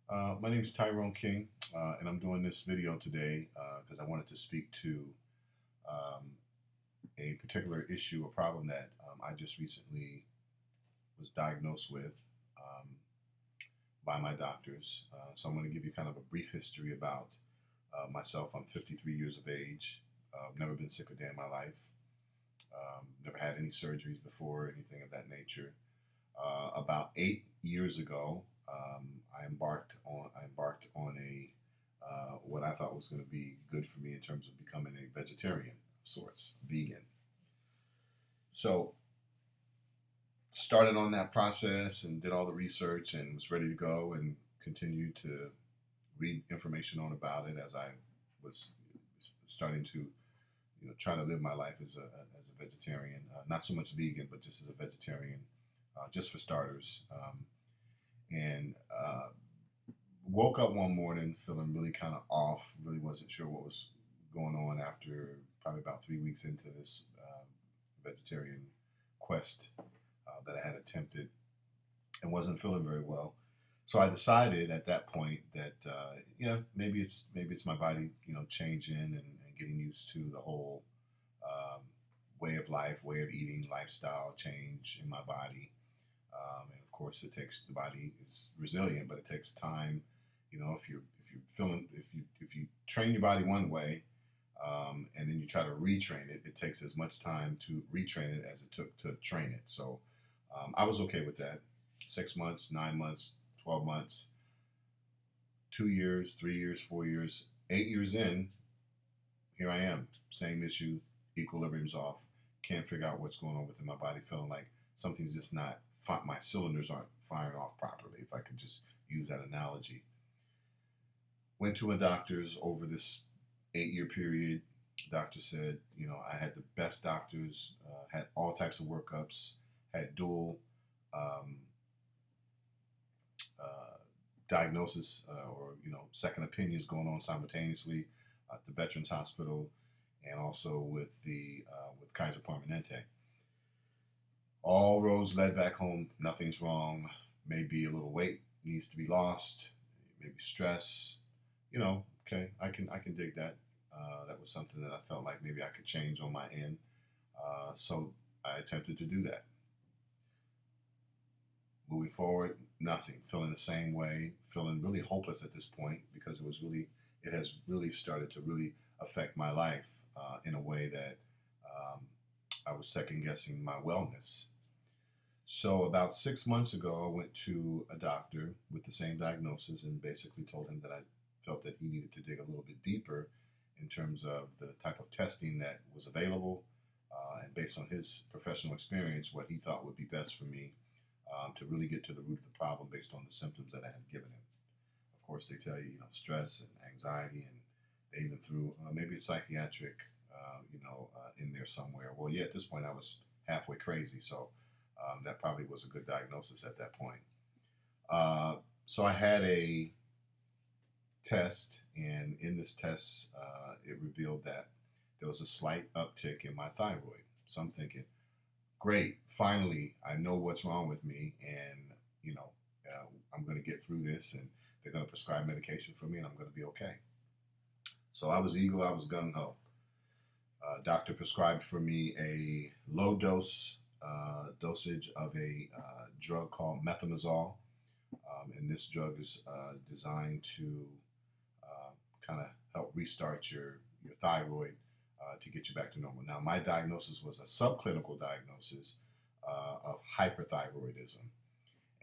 My name is Tyrone King, and I'm doing this video today because I wanted to speak to um, a particular issue, a problem that I just recently was diagnosed with um, by my doctors. So I'm going to give you kind of a brief history about myself. I'm 53 years of age. Never been sick a day in my life. Never had any surgeries before, anything of that nature. About 8 years ago, I embarked on a what I thought was going to be good for me in terms of becoming a vegetarian of sorts, vegan. So started on that process and did all the research and was ready to go and continued to read information on about it as I was starting to try to live my life as a vegetarian, not so much vegan, but just as a vegetarian, just for starters. And woke up one morning feeling really kind of off. Really wasn't sure what was going on after probably about 3 weeks into this vegetarian quest that I had attempted, and wasn't feeling very well. So I decided at that point that maybe it's my body changing and getting used to the whole um, way of life, way of eating, lifestyle change in my body. And of course, the body is resilient, but it takes time. If you train your body one way, and then you try to retrain it, it takes as much time to retrain it as it took to train it. So I was okay with that. 6 months, 9 months, 12 months, 2 years, 3 years, 4 years, 8 years in, here I am. Same issue, equilibrium's off. Can't figure out what's going on within my body, feeling like something's just not, my cylinders aren't firing off properly, if I could just use that analogy. Went to a doctor's over this 8 year period. Doctor said, I had the best doctors, had all types of workups, had dual um, uh, diagnosis or second opinions going on simultaneously at the Veterans Hospital and also with Kaiser Permanente. All roads led back home. Nothing's wrong. Maybe a little weight needs to be lost. Maybe stress. Okay, I can dig that. That was something that I felt like maybe I could change on my end. So I attempted to do that. Moving forward, nothing. Feeling the same way. Feeling really hopeless at this point because it has really started to really affect my life in a way that um, I was second guessing my wellness. So about 6 months ago, I went to a doctor with the same diagnosis and basically told him that I felt that he needed to dig a little bit deeper in terms of the type of testing that was available, and based on his professional experience, what he thought would be best for me to really get to the root of the problem based on the symptoms that I had given him. Of course, they tell you, stress and anxiety, and they even threw maybe a psychiatric, in there somewhere. Well, yeah, at this point, I was halfway crazy, so that probably was a good diagnosis at that point. So I had a test, and in this test, it revealed that there was a slight uptick in my thyroid. So I'm thinking, great, finally, I know what's wrong with me, and I'm going to get through this, and they're going to prescribe medication for me, and I'm going to be okay. So I was eager, I was gung ho. Doctor prescribed for me a low dosage of a drug called methimazole, and this drug is designed to kind of help restart your thyroid to get you back to normal. Now, my diagnosis was a subclinical diagnosis of hyperthyroidism.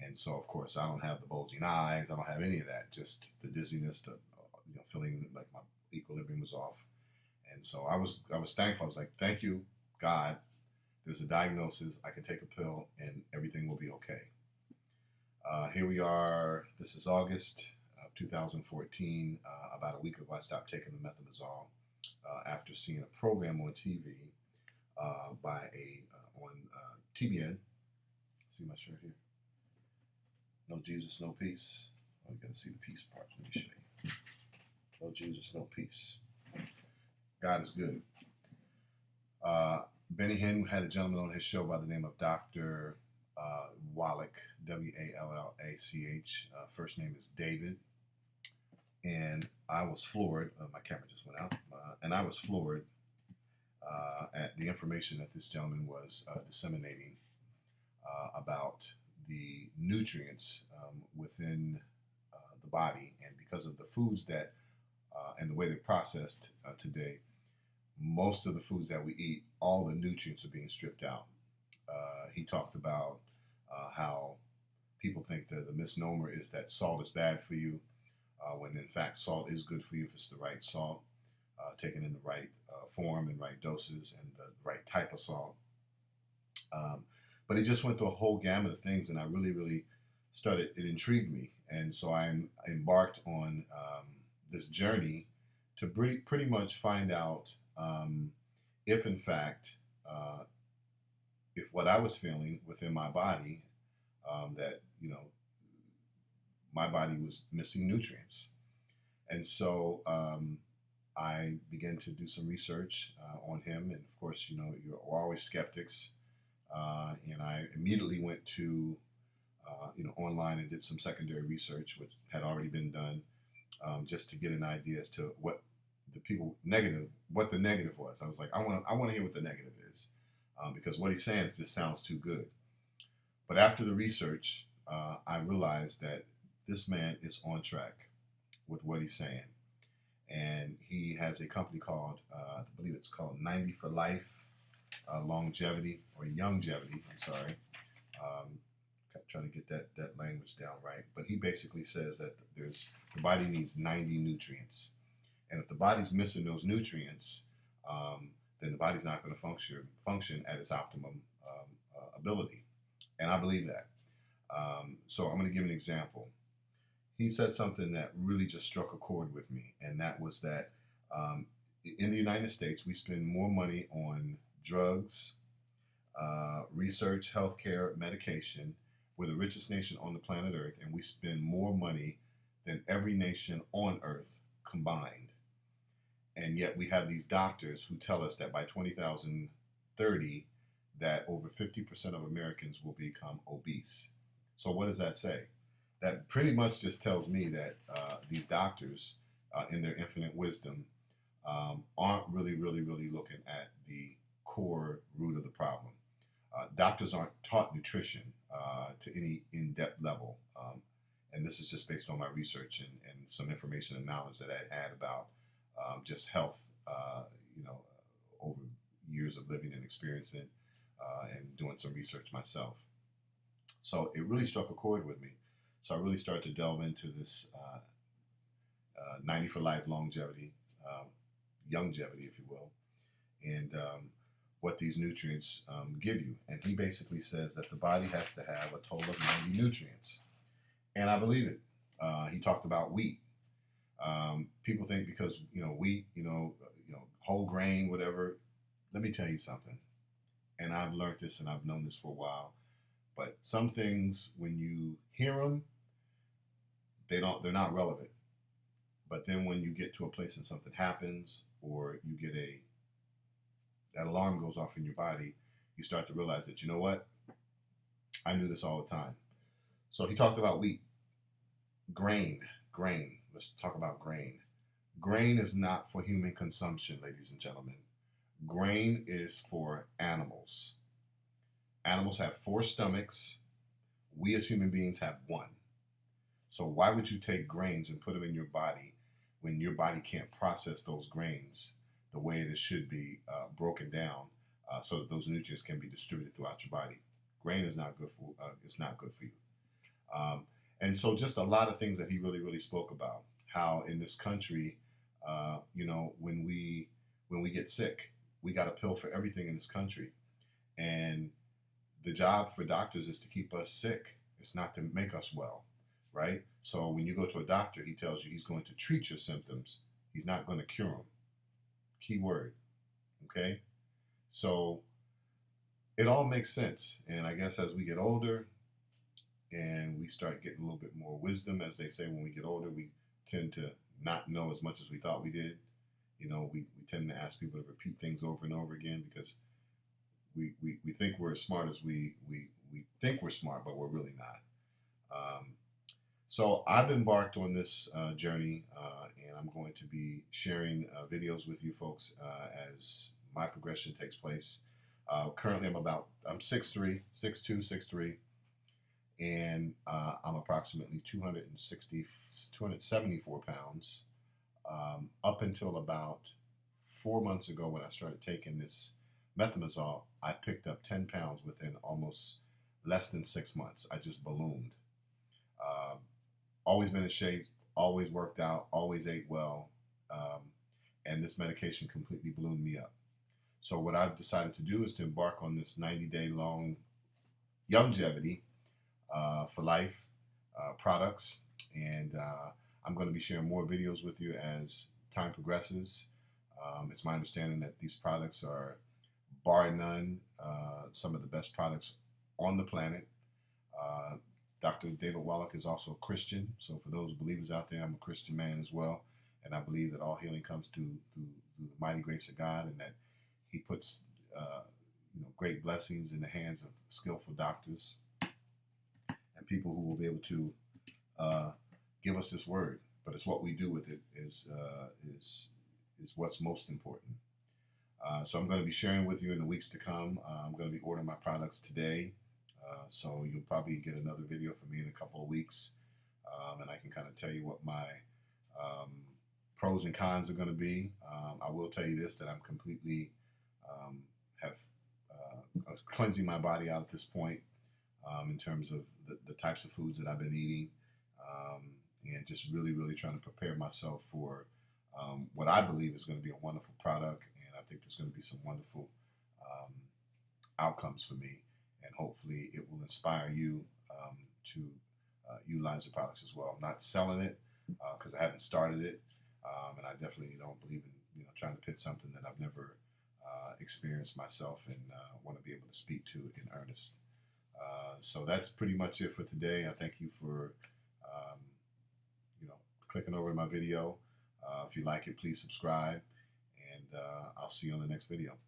And so, of course, I don't have the bulging eyes. I don't have any of that. Just the dizziness, feeling like my equilibrium was off. And so I was thankful. I was like, thank you, God. There's a diagnosis. I can take a pill, and everything will be okay. Here we are. This is August of 2014. About a week ago, I stopped taking the methimazole after seeing a program on TV by on TBN. See my shirt here? No Jesus, no peace. Oh, you gotta see the peace part. Let me show you. No Jesus, no peace. God is good. Benny Hinn had a gentleman on his show by the name of Dr. Wallach, Wallach. First name is David. and I was floored. My camera just went out, and I was floored at the information that this gentleman was disseminating about the nutrients within the body, and because of the foods that and the way they're processed today, most of the foods that we eat, all the nutrients are being stripped out. He talked about how people think that the misnomer is that salt is bad for you, when in fact salt is good for you if it's the right salt, taken in the right form and right doses and the right type of salt. But he just went through a whole gamut of things, and I really, really started, it intrigued me. And so I embarked on this journey to pretty much find out if in fact, if what I was feeling within my body, that, you know, my body was missing nutrients. And so I began to do some research on him. And of course, you know, you're always skeptics. And I immediately went to, online and did some secondary research, which had already been done, just to get an idea as to what what the negative was. I was like, I want to hear what the negative is, because what he's saying just sounds too good. But after the research, I realized that this man is on track with what he's saying. And he has a company called, I believe it's called 90 for Life, Longevity, or Youngevity, I'm sorry. Trying to get that language down right. But he basically says that the body needs 90 nutrients. And if the body's missing those nutrients, then the body's not going to function at its optimum ability. And I believe that. So I'm going to give an example. He said something that really just struck a chord with me, and that was that in the United States, we spend more money on drugs, research, healthcare, medication. We're the richest nation on the planet Earth, and we spend more money than every nation on Earth combined. And yet we have these doctors who tell us that by 2030, that over 50% of Americans will become obese. So what does that say? That pretty much just tells me that these doctors, in their infinite wisdom, aren't really, really, really looking at the core root of the problem. Doctors aren't taught nutrition to any in-depth level. And this is just based on my research and some information and knowledge that I had about just health, over years of living and experiencing and doing some research myself. So it really struck a chord with me. So I really started to delve into this 90 for Life Longevity, Youngevity, if you will, and what these nutrients give you. And he basically says that the body has to have a total of 90 nutrients. And I believe it. He talked about wheat. People think because, wheat, whole grain, whatever. Let me tell you something. And I've learned this and I've known this for a while. But some things, when you hear them, they're not relevant. But then when you get to a place and something happens, or you get that alarm goes off in your body, you start to realize that, you know what? I knew this all the time. So he talked about wheat. Grain. Let's talk about grain. Grain is not for human consumption, ladies and gentlemen. Grain is for animals. Animals have 4 stomachs. We as human beings have 1. So why would you take grains and put them in your body when your body can't process those grains the way it should be broken down so that those nutrients can be distributed throughout your body? Grain is not good for. It's not good for you. And so just a lot of things that he really, really spoke about. How in this country, when we get sick, we got a pill for everything in this country, and the job for doctors is to keep us sick. It's not to make us well, right? So when you go to a doctor, he tells you he's going to treat your symptoms. He's not going to cure them. Key word. Okay? So it all makes sense. And I guess as we get older and we start getting a little bit more wisdom, as they say, when we get older, we tend to not know as much as we thought we did. We tend to ask people to repeat things over and over again because we think we're as smart as we think we're smart, but we're really not. So I've embarked on this journey, and I'm going to be sharing videos with you folks as my progression takes place. Currently, I'm 6'3", 6'2", 6'3", and I'm approximately 274 pounds. Up until about 4 months ago, when I started taking this methimazole, I picked up 10 pounds within almost less than 6 months. I just ballooned. Uh, Always been in shape, always worked out, always ate well, and this medication completely ballooned me up. So what I've decided to do is to embark on this 90-day long longevity for life products, and I'm going to be sharing more videos with you as time progresses. It's my understanding that these products are, bar none, some of the best products on the planet. Uh, Dr. David Wallach is also a Christian, so for those believers out there, I'm a Christian man as well, and I believe that all healing comes through the mighty grace of God, and that He puts great blessings in the hands of skillful doctors and people who will be able to give us this word. But it's what we do with it is what's most important. So I'm going to be sharing with you in the weeks to come. I'm going to be ordering my products today. So you'll probably get another video from me in a couple of weeks. And I can kind of tell you what my pros and cons are going to be. I will tell you this, that I'm completely have cleansing my body out at this point in terms of the types of foods that I've been eating. And just really trying to prepare myself for what I believe is going to be a wonderful product, and I think there's going to be some wonderful outcomes for me, and hopefully it will inspire you to utilize the products as well. I'm not selling it because I haven't started it, and I definitely don't believe in trying to pitch something that I've never experienced myself and want to be able to speak to in earnest. So that's pretty much it for today. I thank you for clicking over to my video. If you like it, please subscribe, and I'll see you on the next video.